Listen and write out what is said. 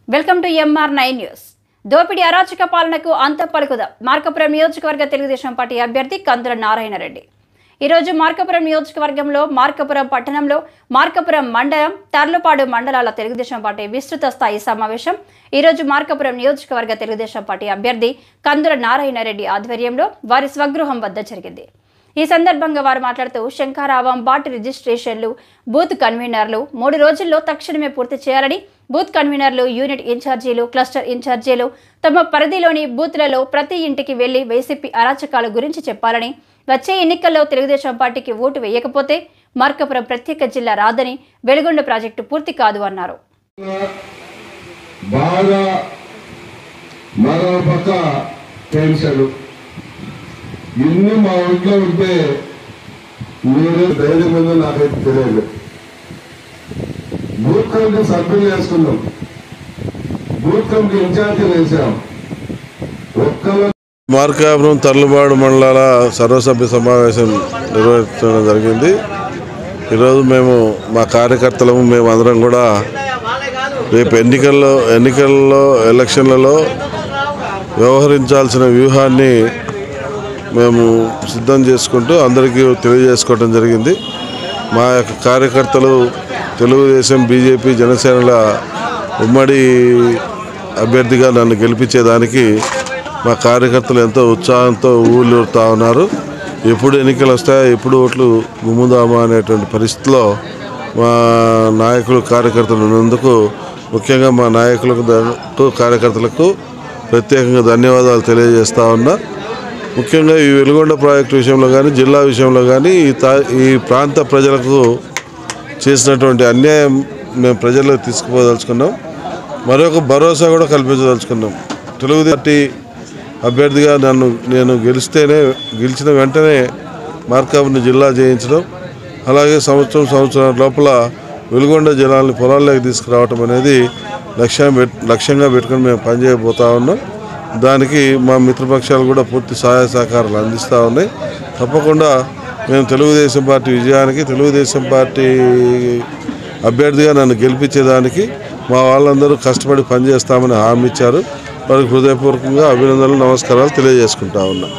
Welcome to MR9 news. దోపిడీ అరాచక పాలనకు అంతం పలుకుదాం. మార్కాపురం నియోజకవర్గ తెలుగుదేశం పార్టీ అభ్యర్థి కందుల నారాయణ రెడ్డి ఈరోజు మార్కాపురం నియోజకవర్గంలో మార్కాపురం పట్టణంలో మార్కాపురం మండలం తర్లుపాడు మండలాల తెలుగుదేశం పార్టీ విస్తృత స్థాయి సమావేశం ఈరోజు మార్కాపురం నియోజకవర్గ తెలుగుదేశం పార్టీ అభ్యర్థి కందుల నారాయణ రెడ్డి ఆధ్వర్యంలో వారి స్వగృహం వద్ద జరిగింది. ఈ సందర్భంగా వారు మాట్లాడుతూ శంకారావం బాట్ రిజిస్ట్రేషన్లు బూత్ కన్వీనర్లు 3 రోజుల్లో తక్షణమే పూర్తి చేయాలని, బూత్ కన్వీనర్లు, యూనిట్ ఇన్ఛార్జీలు, క్లస్టర్ ఇన్ఛార్జీలు తమ పరిధిలోని బూత్లలో ప్రతి ఇంటికి వెళ్లి వైసీపీ అరాచకాల గురించి చెప్పాలని, వచ్చే ఎన్నికల్లో తెలుగుదేశం పార్టీకి ఓటు వేయకపోతే మార్కాపురం ప్రత్యేక జిల్లా రాదని, వెలుగొండ ప్రాజెక్టు పూర్తి కాదు అన్నారు. ఇన్ని మా ఇంట్లో ఉంటే మీరు ధైర్యం ఉందో నాకైతే తెలియదు. బూత్ కమిటీ సభ్యులు వేసుకున్నాం, బూత్ కమిటీ ఇన్ఛార్జీలు వేసాం. మార్కాపురం తర్లుపాడు మండలాల సర్వసభ్య సమావేశం నిర్వహించడం జరిగింది. ఈరోజు మేము మా కార్యకర్తలము మేమందరం కూడా రేపు ఎలక్షన్లలో వ్యవహరించాల్సిన వ్యూహాన్ని మేము సిద్ధం చేసుకుంటూ అందరికీ తెలియజేసుకోవడం జరిగింది. మా యొక్క కార్యకర్తలు తెలుగుదేశం, బీజేపీ, జనసేనల ఉమ్మడి అభ్యర్థిగా నన్ను గెలిపించేదానికి మా కార్యకర్తలు ఎంతో ఉత్సాహంతో ఊళ్ళూరుతూ ఉన్నారు. ఎప్పుడు ఎన్నికలు వస్తాయో, ఎప్పుడు ఓట్లు గుమ్ముదామా అనేటువంటి పరిస్థితిలో మా నాయకులు, కార్యకర్తలు ఉన్నందుకు ముఖ్యంగా మా నాయకులకు, కార్యకర్తలకు ప్రత్యేకంగా ధన్యవాదాలు తెలియజేస్తూ ఉన్నా. ముఖ్యంగా ఈ వెలుగొండ ప్రాజెక్టు విషయంలో కానీ, జిల్లా విషయంలో కానీ ఈ ప్రాంత ప్రజలకు చేసినటువంటి అన్యాయం మేము ప్రజలకు తీసుకుపోదలుచుకున్నాం. మరొక భరోసా కూడా కల్పించదలుచుకున్నాం. తెలుగుదేశం పార్టీ అభ్యర్థిగా నేను గెలిచిన వెంటనే మార్కాపురం జిల్లా చేయించడం, అలాగే సంవత్సరం లోపల వెలుగొండ జిల్లాని పొలాల్లోకి తీసుకురావటం అనేది లక్ష్యంగా పెట్టుకుని మేము పనిచేయబోతా ఉన్నాం. దానికి మా మిత్రపక్షాలు కూడా పూర్తి సహాయ సహకారాలు అందిస్తూ ఉన్నాయి. తప్పకుండా మేము తెలుగుదేశం పార్టీ విజయానికి, తెలుగుదేశం పార్టీ అభ్యర్థిగా నన్ను గెలిపించేదానికి మా వాళ్ళందరూ కష్టపడి పనిచేస్తామని హామీ ఇచ్చారు. వారికి హృదయపూర్వకంగా అభినందనలు, నమస్కారాలు తెలియజేసుకుంటా ఉన్నా.